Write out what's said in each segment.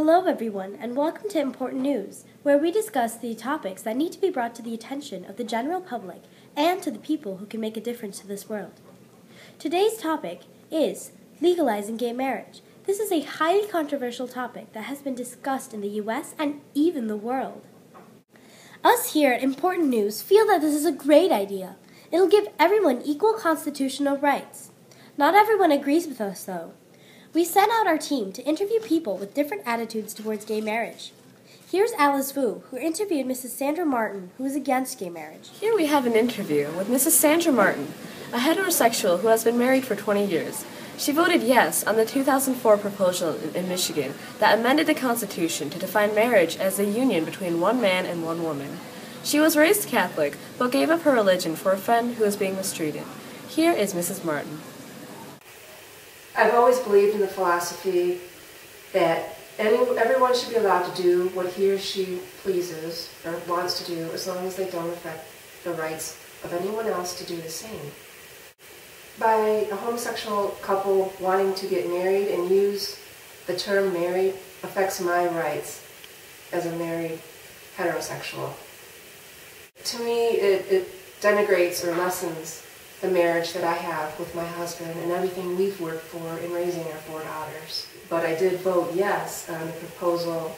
Hello everyone, and welcome to Important News, where we discuss the topics that need to be brought to the attention of the general public and to the people who can make a difference to this world. Today's topic is legalizing gay marriage. This is a highly controversial topic that has been discussed in the U.S. and even the world. Us here at Important News feel that this is a great idea. It'll give everyone equal constitutional rights. Not everyone agrees with us, though. We sent out our team to interview people with different attitudes towards gay marriage. Here's Alice Wu, who interviewed Mrs. Sandra Martin, who is against gay marriage. Here we have an interview with Mrs. Sandra Martin, a heterosexual who has been married for 20 years. She voted yes on the 2004 proposal in Michigan that amended the Constitution to define marriage as a union between one man and one woman. She was raised Catholic, but gave up her religion for a friend who was being mistreated. Here is Mrs. Martin. I've always believed in the philosophy that everyone should be allowed to do what he or she pleases or wants to do as long as they don't affect the rights of anyone else to do the same. By a homosexual couple wanting to get married and use the term married affects my rights as a married heterosexual. To me, it denigrates or lessens the marriage that I have with my husband and everything we've worked for in raising our 4 daughters. But I did vote yes on the proposal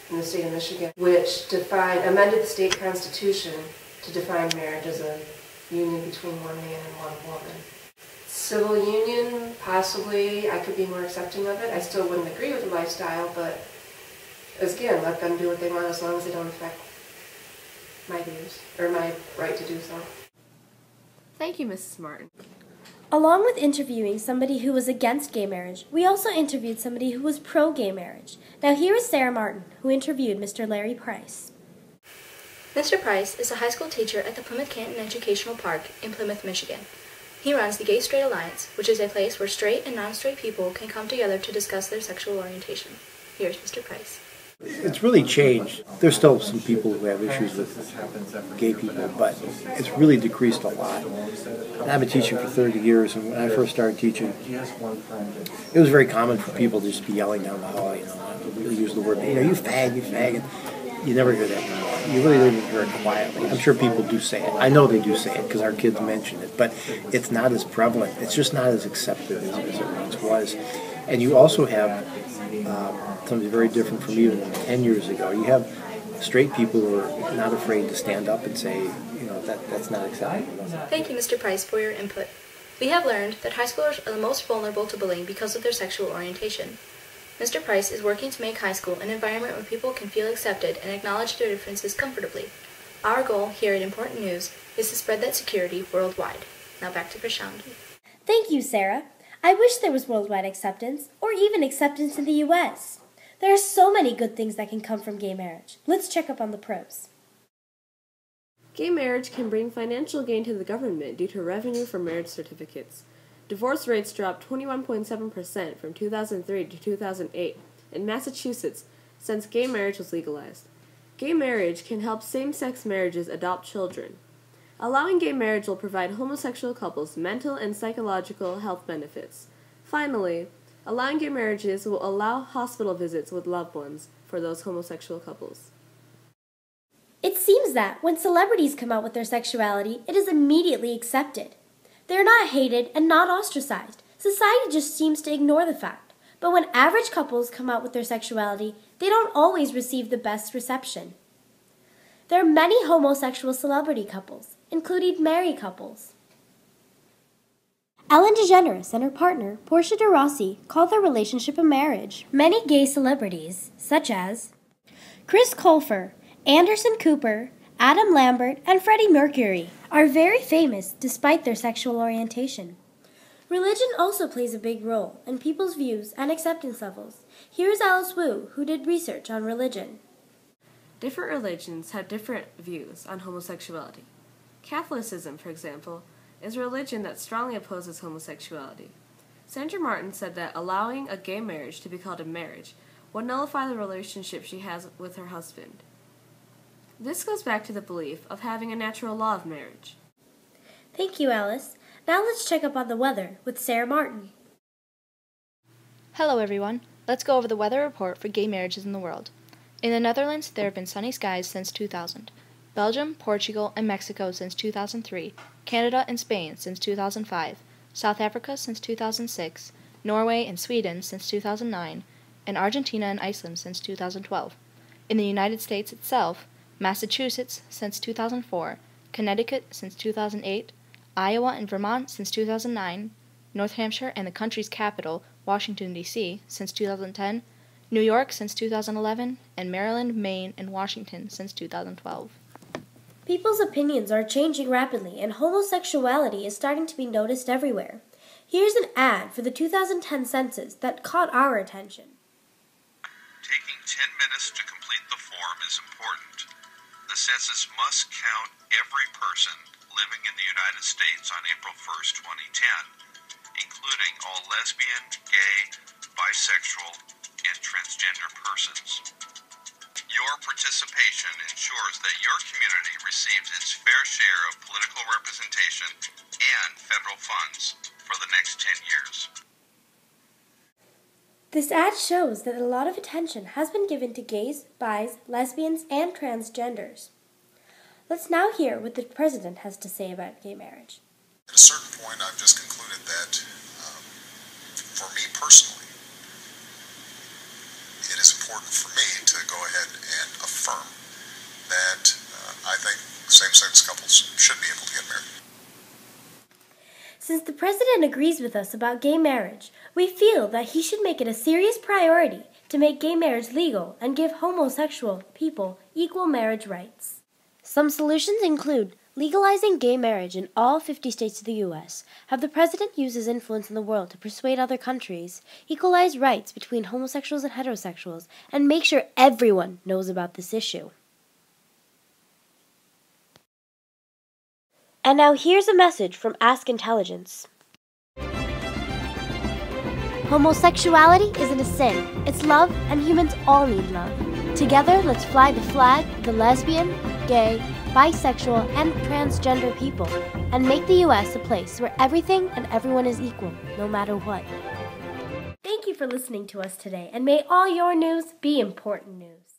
in the state of Michigan, which amended the state constitution to define marriage as a union between one man and one woman. Civil union, possibly, I could be more accepting of it. I still wouldn't agree with the lifestyle, but again, let them do what they want as long as they don't affect my views, or my right to do so. Thank you, Mrs. Martin. Along with interviewing somebody who was against gay marriage, we also interviewed somebody who was pro-gay marriage. Now here is Sarah Martin, who interviewed Mr. Larry Price. Mr. Price is a high school teacher at the Plymouth Canton Educational Park in Plymouth, Michigan. He runs the Gay Straight Alliance, which is a place where straight and non-straight people can come together to discuss their sexual orientation. Here's Mr. Price. It's really changed. There's still some people who have issues with gay people, but it's really decreased a lot. And I've been teaching for 30 years, and when I first started teaching, it was very common for people to just be yelling down the hall, really use the word, you fag, and you never hear that anymore. You really don't even hear it quietly. I'm sure people do say it. I know they do say it because our kids mention it, but it's not as prevalent. It's just not as accepted as it once was. And you also have something very different from even 10 years ago. You have straight people who are not afraid to stand up and say, that's not acceptable. Thank you, Mr. Price, for your input. We have learned that high schoolers are the most vulnerable to bullying because of their sexual orientation. Mr. Price is working to make high school an environment where people can feel accepted and acknowledge their differences comfortably. Our goal here at Important News is to spread that security worldwide. Now back to Prashandi. Thank you, Sarah. I wish there was worldwide acceptance, or even acceptance in the U.S. There are so many good things that can come from gay marriage. Let's check up on the pros. Gay marriage can bring financial gain to the government due to revenue from marriage certificates. Divorce rates dropped 21.7% from 2003 to 2008 in Massachusetts since gay marriage was legalized. Gay marriage can help same-sex marriages adopt children. Allowing gay marriage will provide homosexual couples mental and psychological health benefits. Finally, allowing gay marriages will allow hospital visits with loved ones for those homosexual couples. It seems that when celebrities come out with their sexuality, it is immediately accepted. They are not hated and not ostracized. Society just seems to ignore the fact. But when average couples come out with their sexuality, they don't always receive the best reception. There are many homosexual celebrity couples, including married couples. Ellen DeGeneres and her partner, Portia de Rossi, call their relationship a marriage. Many gay celebrities, such as Chris Colfer, Anderson Cooper, Adam Lambert, and Freddie Mercury, are very famous despite their sexual orientation. Religion also plays a big role in people's views and acceptance levels. Here's Alice Wu, who did research on religion. Different religions have different views on homosexuality. Catholicism, for example, is a religion that strongly opposes homosexuality. Sandra Martin said that allowing a gay marriage to be called a marriage would nullify the relationship she has with her husband. This goes back to the belief of having a natural law of marriage. Thank you, Alice. Now let's check up on the weather with Sarah Martin. Hello everyone. Let's go over the weather report for gay marriages in the world. In the Netherlands, there have been sunny skies since 2000. Belgium, Portugal, and Mexico since 2003. Canada and Spain since 2005. South Africa since 2006. Norway and Sweden since 2009. And Argentina and Iceland since 2012. In the United States itself, Massachusetts since 2004. Connecticut since 2008. Iowa and Vermont since 2009. North Hampshire and the country's capital, Washington, D.C., since 2010, New York since 2011, and Maryland, Maine, and Washington since 2012. People's opinions are changing rapidly, and homosexuality is starting to be noticed everywhere. Here's an ad for the 2010 census that caught our attention. Taking 10 minutes to complete the form is important. The census must count every person living in the United States on April 1st, 2010. Including all lesbian, gay, bisexual, and transgender persons. Your participation ensures that your community receives its fair share of political representation and federal funds for the next 10 years. This ad shows that a lot of attention has been given to gays, bis, lesbians, and transgenders. Let's now hear what the president has to say about gay marriage. At a certain point, I've just concluded that, for me personally, it is important for me to go ahead and affirm that I think same-sex couples should be able to get married. Since the president agrees with us about gay marriage, we feel that he should make it a serious priority to make gay marriage legal and give homosexual people equal marriage rights. Some solutions include legalizing gay marriage in all 50 states of the U.S., have the president use his influence in the world to persuade other countries, equalize rights between homosexuals and heterosexuals, and make sure everyone knows about this issue. And now here's a message from Ask Intelligence. Homosexuality isn't a sin. It's love, and humans all need love. Together, let's fly the flag of the lesbian, gay, bisexual, and transgender people, and make the U.S. a place where everything and everyone is equal, no matter what. Thank you for listening to us today, and may all your news be important news.